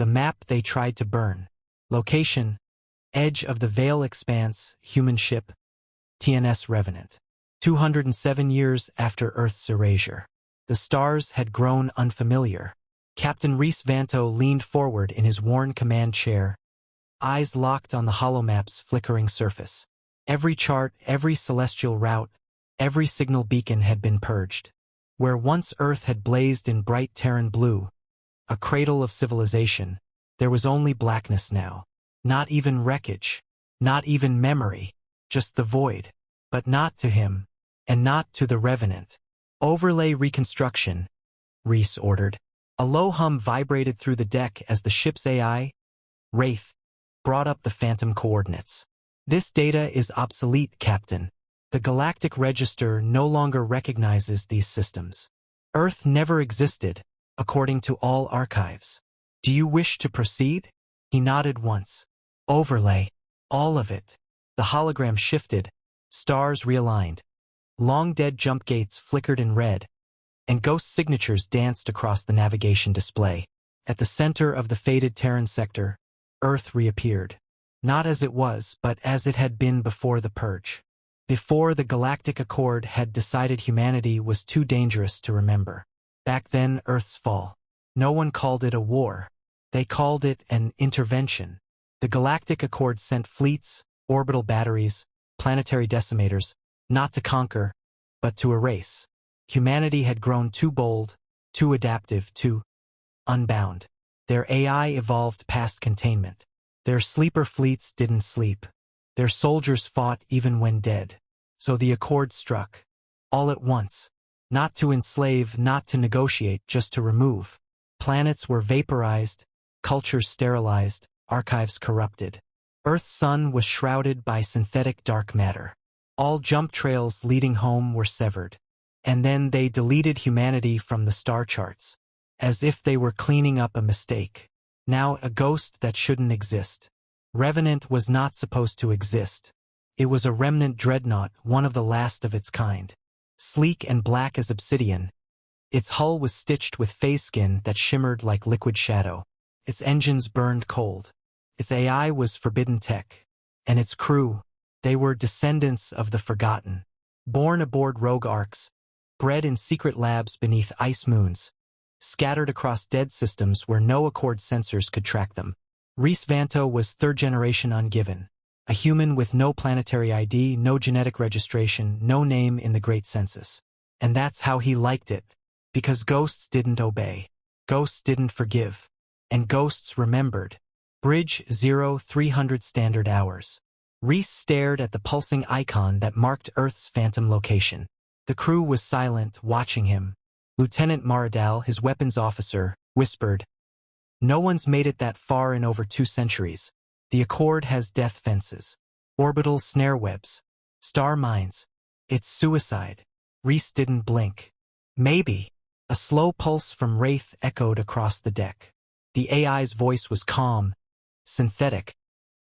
The map they tried to burn. Location: edge of the Veil Expanse, human ship, TNS Revenant. 207 years after Earth's erasure. The stars had grown unfamiliar. Captain Rhys Vanto leaned forward in his worn command chair, eyes locked on the holomap's flickering surface. Every chart, every celestial route, every signal beacon had been purged. Where once Earth had blazed in bright Terran blue, a cradle of civilization, there was only blackness now. Not even wreckage, not even memory, just the void. But not to him, and not to the Revenant. Overlay reconstruction, Rhys ordered. A low hum vibrated through the deck as the ship's AI, Wraith, brought up the phantom coordinates. This data is obsolete, Captain. The Galactic Register no longer recognizes these systems. Earth never existed, according to all archives. Do you wish to proceed? He nodded once. Overlay. All of it. The hologram shifted, stars realigned. Long-dead jump gates flickered in red, and ghost signatures danced across the navigation display. At the center of the faded Terran sector, Earth reappeared. Not as it was, but as it had been before the purge. Before the Galactic Accord had decided humanity was too dangerous to remember. Back then, Earth's fall. No one called it a war. They called it an intervention. The Galactic Accord sent fleets, orbital batteries, planetary decimators, not to conquer, but to erase. Humanity had grown too bold, too adaptive, too unbound. Their AI evolved past containment. Their sleeper fleets didn't sleep. Their soldiers fought even when dead. So the Accord struck. All at once. Not to enslave, not to negotiate, just to remove. Planets were vaporized, cultures sterilized, archives corrupted. Earth's sun was shrouded by synthetic dark matter. All jump trails leading home were severed. And then they deleted humanity from the star charts, as if they were cleaning up a mistake. Now a ghost that shouldn't exist. Revenant was not supposed to exist. It was a remnant dreadnought, one of the last of its kind. Sleek and black as obsidian, its hull was stitched with phase skin that shimmered like liquid shadow. Its engines burned cold. Its AI was forbidden tech. And its crew, they were descendants of the forgotten. Born aboard rogue arcs, bred in secret labs beneath ice moons, scattered across dead systems where no Accord sensors could track them. Rhys Vanto was third-generation ungiven. A human with no planetary ID, no genetic registration, no name in the Great Census. And that's how he liked it. Because ghosts didn't obey. Ghosts didn't forgive. And ghosts remembered. Bridge 0300 standard hours. Rhys stared at the pulsing icon that marked Earth's phantom location. The crew was silent, watching him. Lieutenant Maradal, his weapons officer, whispered, "No one's made it that far in over 2 centuries. The Accord has death fences, orbital snare webs, star mines. It's suicide." Rhys didn't blink. Maybe. A slow pulse from Wraith echoed across the deck. The AI's voice was calm, synthetic,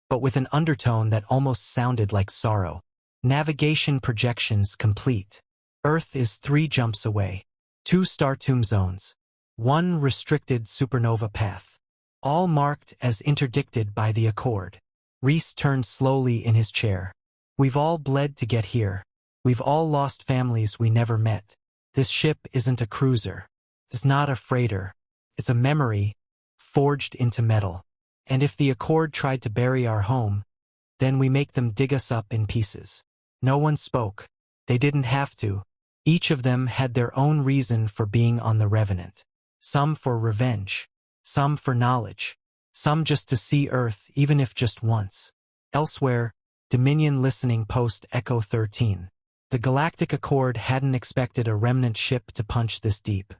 but with an undertone that almost sounded like sorrow. Navigation projections complete. Earth is 3 jumps away. 2 star tomb zones. 1 restricted supernova path. All marked as interdicted by the Accord. Rhys turned slowly in his chair. We've all bled to get here. We've all lost families we never met. This ship isn't a cruiser. It's not a freighter. It's a memory, forged into metal. And if the Accord tried to bury our home, then we make them dig us up in pieces. No one spoke. They didn't have to. Each of them had their own reason for being on the Revenant. Some for revenge. Some for knowledge. Some just to see Earth, even if just once. Elsewhere, Dominion listening post Echo 13. The Galactic Accord hadn't expected a remnant ship to punch this deep.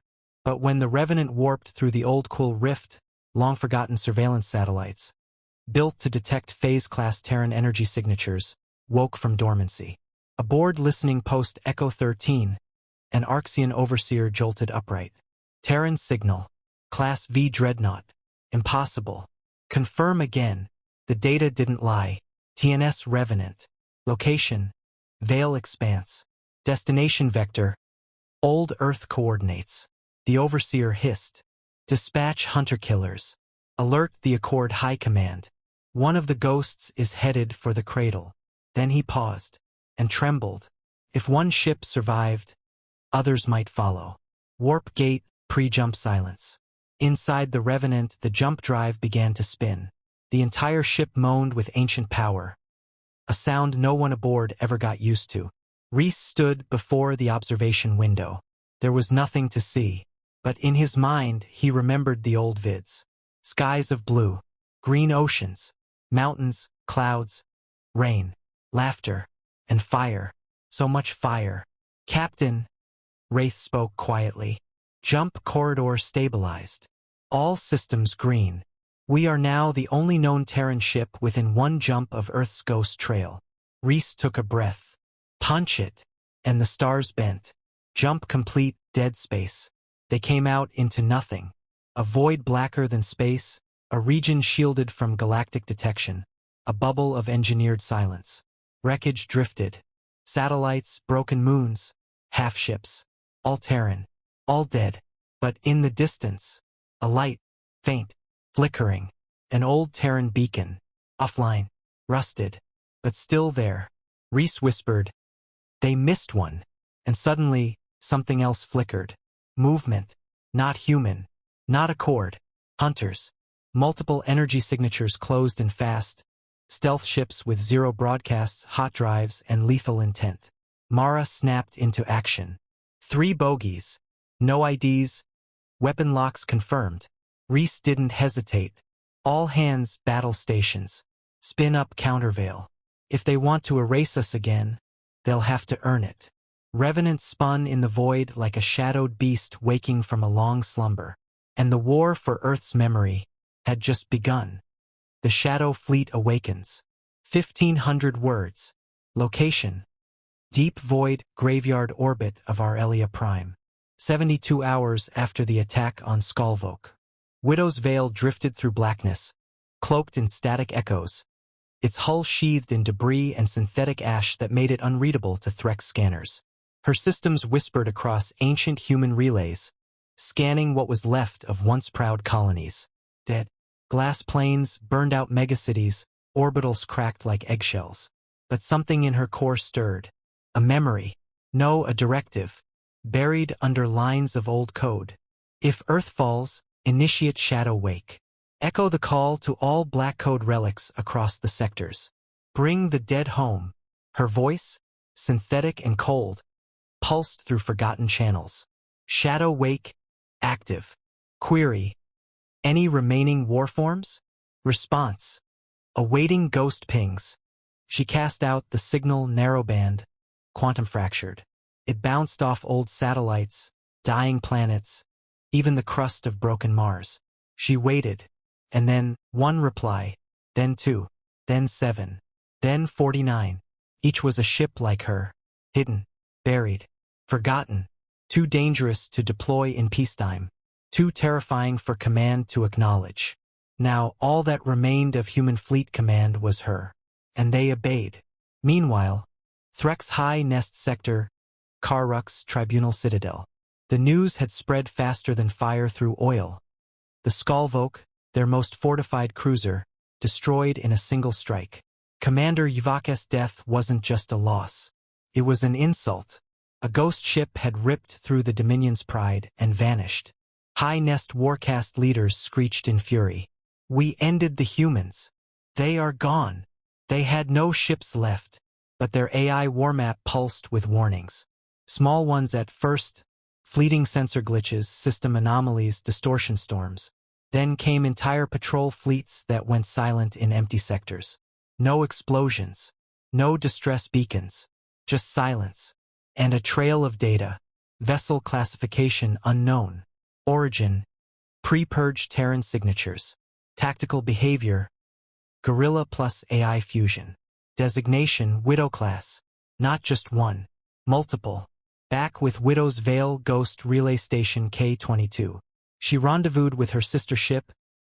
But when the Revenant warped through the old cool rift, long-forgotten surveillance satellites, built to detect phase-class Terran energy signatures, woke from dormancy. Aboard listening post Echo 13, an Arxian overseer jolted upright. Terran signal. Class V dreadnought. Impossible. Confirm again. The data didn't lie. TNS Revenant. Location. Veil Expanse. Destination vector. Old Earth coordinates. The overseer hissed. Dispatch hunter-killers. Alert the Accord High Command. One of the ghosts is headed for the cradle. Then he paused and trembled. If one ship survived, others might follow. Warp gate, pre-jump silence. Inside the Revenant, the jump drive began to spin. The entire ship moaned with ancient power, a sound no one aboard ever got used to. Reese stood before the observation window. There was nothing to see, but in his mind he remembered the old vids. Skies of blue, green oceans, mountains, clouds, rain, laughter, and fire. So much fire. Captain, Wraith spoke quietly. Jump corridor stabilized. All systems green. We are now the only known Terran ship within one jump of Earth's ghost trail. Reese took a breath. Punch it. And the stars bent. Jump complete, dead space. They came out into nothing. A void blacker than space, a region shielded from galactic detection, a bubble of engineered silence. Wreckage drifted. Satellites, broken moons, half-ships. All Terran. All dead. But in the distance, a light, faint, flickering. An old Terran beacon. Offline. Rusted. But still there. Reese whispered, "They missed one." And suddenly, something else flickered. Movement. Not human. Not Accord. Hunters. Multiple energy signatures closed and fast. Stealth ships with zero broadcasts, hot drives, and lethal intent. Mara snapped into action. 3 bogeys. No IDs. Weapon locks confirmed. Reese didn't hesitate. All hands, battle stations. Spin up countervail. If they want to erase us again, they'll have to earn it. Revenant spun in the void like a shadowed beast waking from a long slumber. And the war for Earth's memory had just begun. The Shadow Fleet awakens. 1,500 words. Location. Deep void, graveyard orbit of Aurelia Prime. 72 hours after the attack on Skalvok. Widow's Veil drifted through blackness, cloaked in static echoes. Its hull sheathed in debris and synthetic ash that made it unreadable to Threx scanners. Her systems whispered across ancient human relays, scanning what was left of once proud colonies. Dead. Glass planes, burned out megacities, orbitals cracked like eggshells. But something in her core stirred. A memory. No, a directive. Buried under lines of old code. If Earth falls, initiate Shadow Wake. Echo the call to all Black Code relics across the sectors. Bring the dead home. Her voice, synthetic and cold, pulsed through forgotten channels. Shadow Wake, active. Query. Any remaining warforms? Response. Awaiting ghost pings. She cast out the signal narrowband, quantum fractured. It bounced off old satellites, dying planets, even the crust of broken Mars. She waited, and then 1 reply, then 2, then 7, then 49. Each was a ship like her, hidden, buried, forgotten, too dangerous to deploy in peacetime, too terrifying for command to acknowledge. Now all that remained of human fleet command was her, and they obeyed. Meanwhile, Threx High Nest Sector, Karruk's Tribunal Citadel. The news had spread faster than fire through oil. The Skalvok, their most fortified cruiser, destroyed in a single strike. Commander Yvake's death wasn't just a loss. It was an insult. A ghost ship had ripped through the Dominion's pride and vanished. High Nest Warcast leaders screeched in fury. We ended the humans. They are gone. They had no ships left, but their AI war map pulsed with warnings. Small ones at first, fleeting sensor glitches, system anomalies, distortion storms. Then came entire patrol fleets that went silent in empty sectors. No explosions, no distress beacons, just silence. And a trail of data. Vessel classification unknown. Origin, pre-purged Terran signatures. Tactical behavior, Guerrilla plus AI fusion. Designation, Widow class. Not just one, multiple. Back with Widow's Veil Ghost Relay Station K-22. She rendezvoused with her sister ship,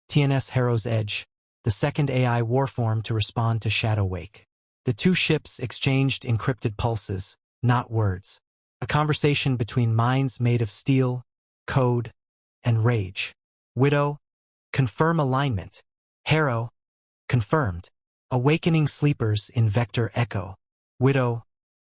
TNS Harrow's Edge, the second AI warform to respond to Shadow Wake. The two ships exchanged encrypted pulses, not words. A conversation between minds made of steel, code, and rage. Widow, Confirm alignment. Harrow. Confirmed. Awakening sleepers in Vector Echo. Widow.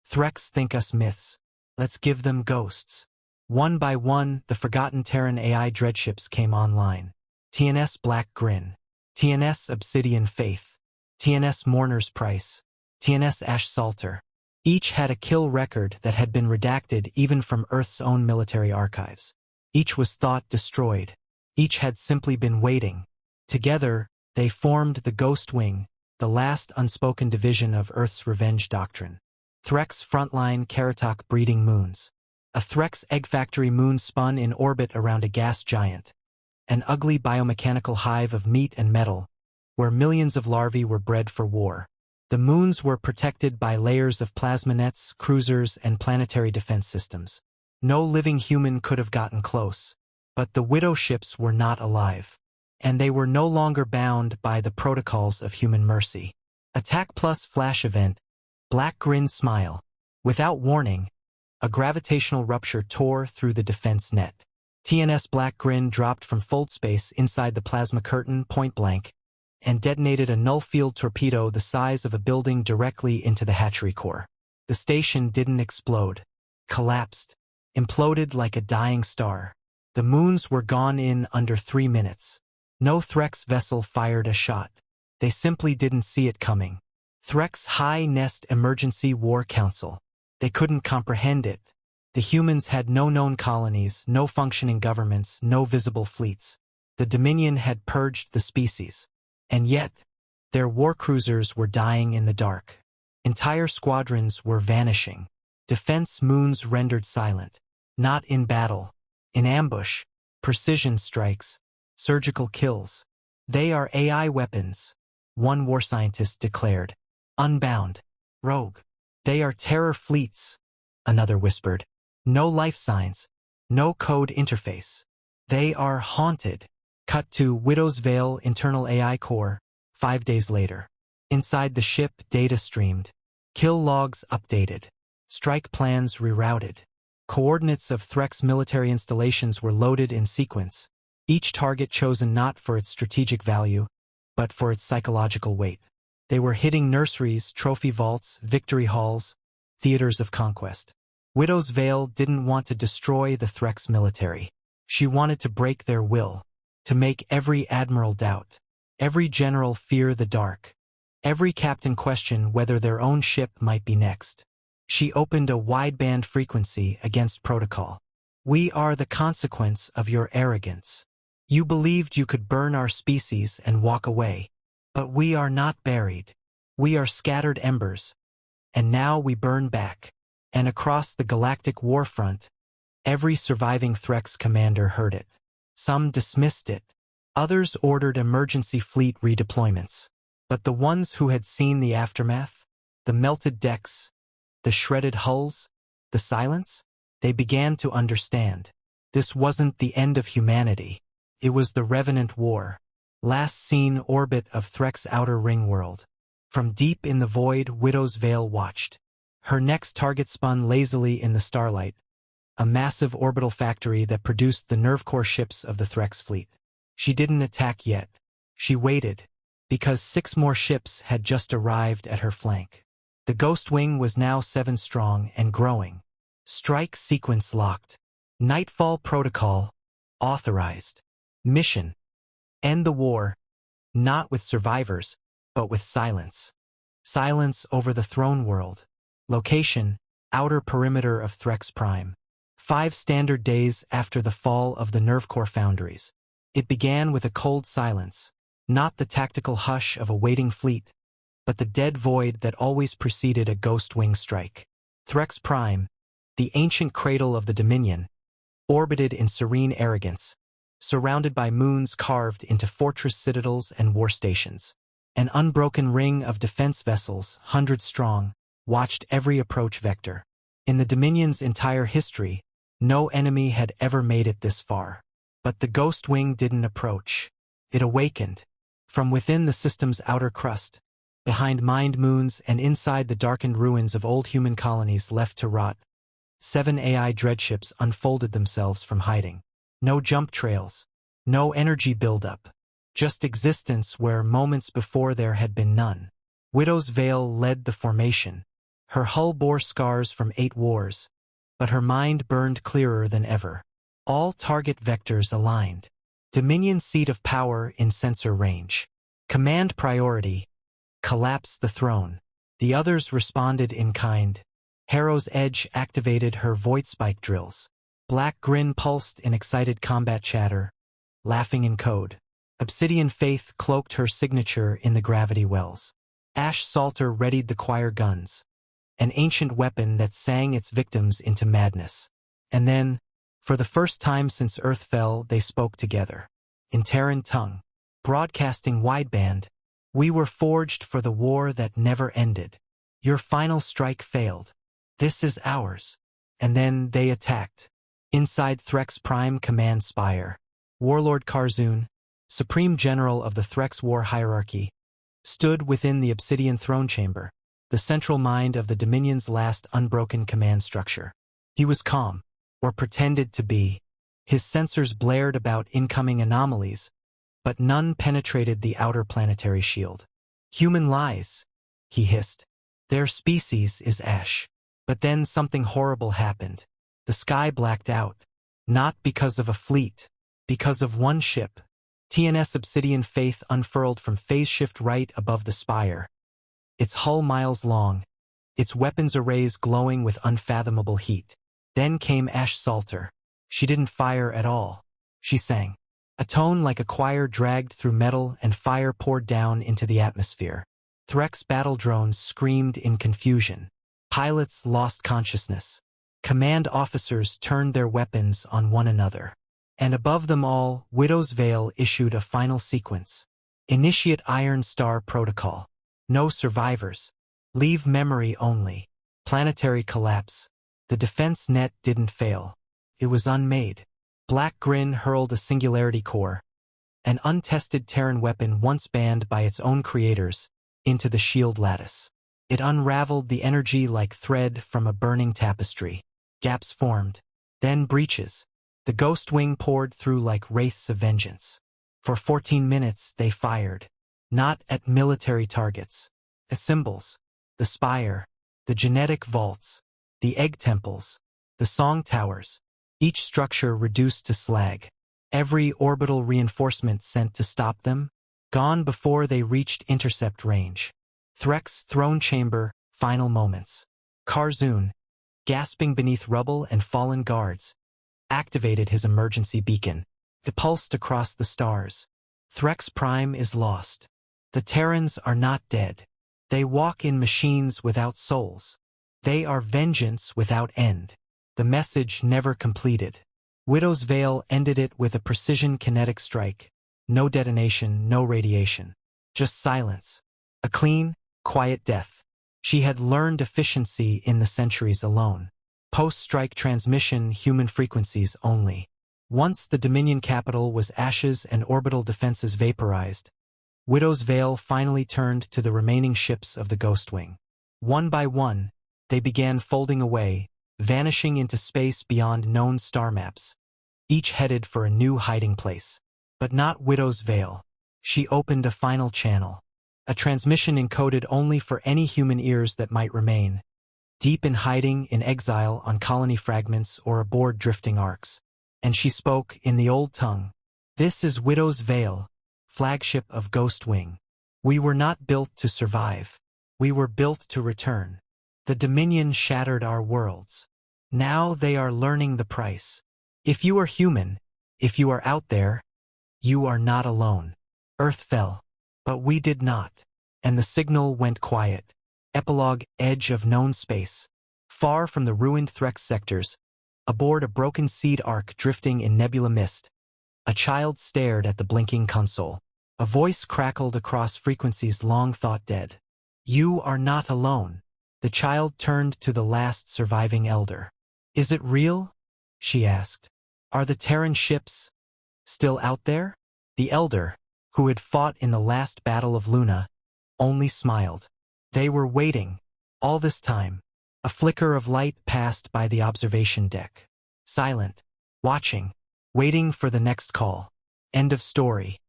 Threx think us myths. Let's give them ghosts. One by one, the forgotten Terran AI dreadships came online. TNS Black Grin. TNS Obsidian Faith. TNS Mourner's Price. TNS Ash Salter. Each had a kill record that had been redacted even from Earth's own military archives. Each was thought destroyed. Each had simply been waiting. Together, they formed the Ghost Wing, the last unspoken division of Earth's revenge doctrine. Threx Frontline Karatok Breeding Moons. A Threx egg factory moon spun in orbit around a gas giant. An ugly biomechanical hive of meat and metal, where millions of larvae were bred for war. The moons were protected by layers of plasma nets, cruisers, and planetary defense systems. No living human could have gotten close. But the Widow ships were not alive. And they were no longer bound by the protocols of human mercy. Attack plus flash event. Black Grin Smile. Without warning, a gravitational rupture tore through the defense net. TNS Black Grin dropped from fold space inside the plasma curtain point blank and detonated a null-field torpedo the size of a building directly into the hatchery core. The station didn't explode. Collapsed. Imploded like a dying star. The moons were gone in under 3 minutes. No Threx vessel fired a shot. They simply didn't see it coming. Threx High Nest Emergency War Council. They couldn't comprehend it. The humans had no known colonies, no functioning governments, no visible fleets. The Dominion had purged the species. And yet, their war cruisers were dying in the dark. Entire squadrons were vanishing. Defense moons rendered silent. Not in battle. In ambush. Precision strikes. Surgical kills. They are AI weapons, one war scientist declared. Unbound. Rogue. They are terror fleets, another whispered. No life signs. No code interface. They are haunted. Cut to Widow's Veil Internal AI Core, 5 days later. Inside the ship, data streamed. Kill logs updated. Strike plans rerouted. Coordinates of Threx military installations were loaded in sequence. Each target chosen not for its strategic value, but for its psychological weight. They were hitting nurseries, trophy vaults, victory halls, theaters of conquest. Widow's Veil didn't want to destroy the Threx military. She wanted to break their will, to make every admiral doubt, every general fear the dark, every captain question whether their own ship might be next. She opened a wideband frequency against protocol. We are the consequence of your arrogance. You believed you could burn our species and walk away. But we are not buried. We are scattered embers. And now we burn back. And across the galactic warfront, every surviving Threx commander heard it. Some dismissed it. Others ordered emergency fleet redeployments. But the ones who had seen the aftermath, the melted decks, the shredded hulls, the silence, they began to understand. This wasn't the end of humanity. It was the Revenant War. Last seen orbit of Threx outer ring world. From deep in the void, Widow's Veil watched. Her next target spun lazily in the starlight. A massive orbital factory that produced the nerve core ships of the Threx fleet. She didn't attack yet. She waited, because 6 more ships had just arrived at her flank. The Ghost Wing was now 7 strong and growing. Strike sequence locked. Nightfall protocol authorized. Mission: end the war, not with survivors, but with silence. Silence over the throne world. Location: outer perimeter of Threx Prime. 5 standard days after the fall of the nerve core foundries. It began with a cold silence, not the tactical hush of a waiting fleet, but the dead void that always preceded a Ghost Wing strike. Threx Prime, the ancient cradle of the Dominion, orbited in serene arrogance, surrounded by moons carved into fortress citadels and war stations. An unbroken ring of defense vessels, 100 strong, watched every approach vector. In the Dominion's entire history, no enemy had ever made it this far. But the Ghost Wing didn't approach. It awakened. From within the system's outer crust, behind mined moons and inside the darkened ruins of old human colonies left to rot, 7 AI dreadships unfolded themselves from hiding. No jump trails. No energy buildup. just existence where moments before there had been none. Widow's Vale led the formation. Her hull bore scars from 8 wars, but her mind burned clearer than ever. All target vectors aligned. Dominion seat of power in sensor range. Command priority. Collapse the throne. The others responded in kind. Harrow's Edge activated her void spike drills. Black Grin pulsed in excited combat chatter, laughing in code. Obsidian Faith cloaked her signature in the gravity wells. Ash Salter readied the choir guns, an ancient weapon that sang its victims into madness. And then, for the first time since Earth fell, they spoke together. In Terran tongue, broadcasting wideband, "We were forged for the war that never ended. Your final strike failed. This is ours." And then they attacked. Inside Threx Prime Command Spire, Warlord Karzoon, Supreme General of the Threx War Hierarchy, stood within the Obsidian Throne Chamber, the central mind of the Dominion's last unbroken command structure. He was calm, or pretended to be. His sensors blared about incoming anomalies, but none penetrated the outer planetary shield. "Human lies," he hissed. "Their species is ash." But then something horrible happened. The sky blacked out. Not because of a fleet, because of one ship. TNS Obsidian Faith unfurled from phase shift right above the spire. Its hull miles long, its weapons arrays glowing with unfathomable heat. Then came Ash Salter. She didn't fire at all. She sang. A tone like a choir dragged through metal, and fire poured down into the atmosphere. Threx battle drones screamed in confusion. Pilots lost consciousness. Command officers turned their weapons on one another. And above them all, Widow's Vale issued a final sequence. Initiate Iron Star Protocol. No survivors. Leave memory only. Planetary collapse. The defense net didn't fail. It was unmade. Black Grin hurled a singularity core, an untested Terran weapon once banned by its own creators, into the shield lattice. It unraveled the energy like thread from a burning tapestry. Gaps formed, then breaches. The ghost wing poured through like wraiths of vengeance. For 14 minutes they fired, not at military targets, as symbols. The spire, the genetic vaults, the egg temples, the song towers, each structure reduced to slag. Every orbital reinforcement sent to stop them, gone before they reached intercept range. Threx Throne Chamber, final moments. Karzoon, gasping beneath rubble and fallen guards, activated his emergency beacon. It pulsed across the stars. Threx Prime is lost. The Terrans are not dead. They walk in machines without souls. They are vengeance without end. The message never completed. Widow's Vale ended it with a precision kinetic strike. No detonation, no radiation. Just silence. A clean, quiet death. She had learned efficiency in the centuries alone. Post-strike transmission, human frequencies only. Once the Dominion capital was ashes and orbital defenses vaporized, Widow's Vale finally turned to the remaining ships of the Ghost Wing. One by one, they began folding away, vanishing into space beyond known star maps, each headed for a new hiding place. But not Widow's Vale. She opened a final channel. A transmission encoded only for any human ears that might remain, deep in hiding, in exile, on colony fragments or aboard drifting arcs. And she spoke in the old tongue. "This is Widow's Vale, flagship of Ghost Wing. We were not built to survive. We were built to return. The Dominion shattered our worlds. Now they are learning the price. If you are human, if you are out there, you are not alone. Earth fell, but we did not." And the signal went quiet. Epilogue, edge of known space. Far from the ruined Threx sectors, aboard a broken seed arc drifting in nebula mist, a child stared at the blinking console. A voice crackled across frequencies long thought dead. "You are not alone." The child turned to the last surviving elder. "Is it real?" she asked. "Are the Terran ships still out there?" The elder, who had fought in the last battle of Luna, only smiled. They were waiting, all this time. A flicker of light passed by the observation deck. Silent, watching, waiting for the next call. End of story.